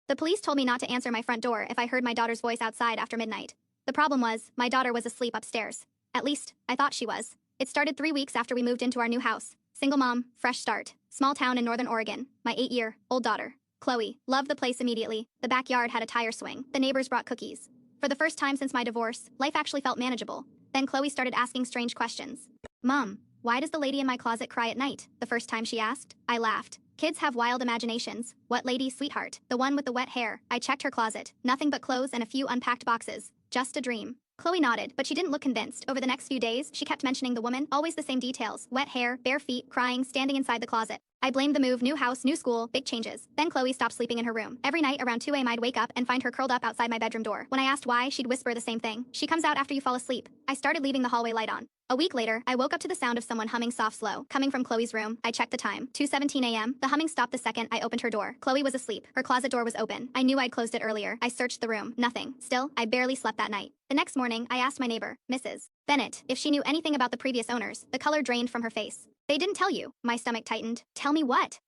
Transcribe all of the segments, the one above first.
The police told me not to answer my front door if I heard my daughter's voice outside after midnight. The problem was, my daughter was asleep upstairs. At least, I thought she was. It started 3 weeks after we moved into our new house. Single mom, fresh start. Small town in northern Oregon. My 8-year-old daughter, Chloe, loved the place immediately. The backyard had a tire swing. The neighbors brought cookies. For the first time since my divorce, life actually felt manageable. Then Chloe started asking strange questions. Mom, why does the lady in my closet cry at night? The first time she asked, I laughed. Kids have wild imaginations. What lady, sweetheart? The one with the wet hair. I checked her closet. Nothing but clothes and a few unpacked boxes. Just a dream. Chloe nodded, but she didn't look convinced. Over the next few days, she kept mentioning the woman, always the same details. Wet hair, bare feet, crying, standing inside the closet. I blamed the move, new house, new school, big changes. Then Chloe stopped sleeping in her room. Every night around 2 a.m. I'd wake up and find her curled up outside my bedroom door. When I asked why, she'd whisper the same thing. She comes out after you fall asleep. I started leaving the hallway light on. A week later, I woke up to the sound of someone humming soft slow, coming from Chloe's room. I checked the time. 2:17 a.m. The humming stopped the second I opened her door. Chloe was asleep. Her closet door was open. I knew I'd closed it earlier. I searched the room. Nothing. Still, I barely slept that night. The next morning, I asked my neighbor, Mrs. Bennett, if she knew anything about the previous owners. The color drained from her face. They didn't tell you. My stomach tightened. Tell me what?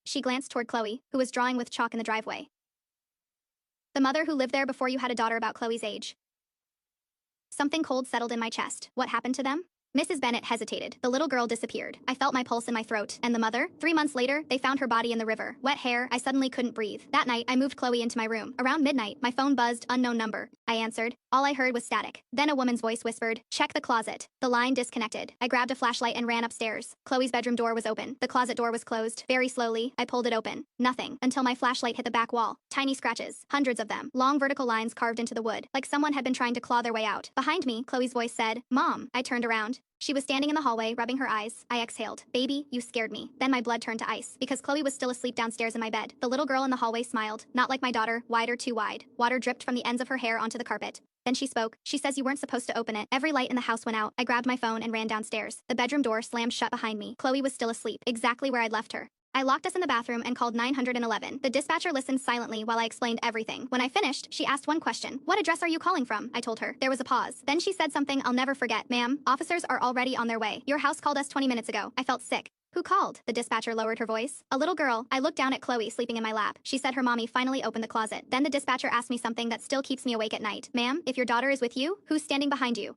She glanced toward Chloe, who was drawing with chalk in the driveway. The mother who lived there before you had a daughter about Chloe's age. Something cold settled in my chest. What happened to them? Mrs. Bennett hesitated. The little girl disappeared. I felt my pulse in my throat. And the mother? 3 months later, they found her body in the river. Wet hair, I suddenly couldn't breathe. That night, I moved Chloe into my room. Around midnight, my phone buzzed, unknown number. I answered. All I heard was static. Then a woman's voice whispered, check the closet. The line disconnected. I grabbed a flashlight and ran upstairs. Chloe's bedroom door was open. The closet door was closed. Very slowly, I pulled it open. Nothing, until my flashlight hit the back wall. Tiny scratches. Hundreds of them. Long vertical lines carved into the wood, like someone had been trying to claw their way out. Behind me, Chloe's voice said, Mom. I turned around. She was standing in the hallway, rubbing her eyes. I exhaled. Baby, you scared me. Then my blood turned to ice, because Chloe was still asleep downstairs in my bed. The little girl in the hallway smiled, not like my daughter, wider, too wide. Water dripped from the ends of her hair onto the carpet. Then she spoke. She says you weren't supposed to open it. Every light in the house went out. I grabbed my phone and ran downstairs. The bedroom door slammed shut behind me. Chloe was still asleep, exactly where I'd left her. I locked us in the bathroom and called 911. The dispatcher listened silently while I explained everything. When I finished, she asked one question. What address are you calling from? I told her. There was a pause. Then she said something I'll never forget. Ma'am, officers are already on their way. Your house called us 20 minutes ago. I felt sick. Who called? The dispatcher lowered her voice. A little girl. I looked down at Chloe sleeping in my lap. She said her mommy finally opened the closet. Then the dispatcher asked me something that still keeps me awake at night. Ma'am, if your daughter is with you, who's standing behind you?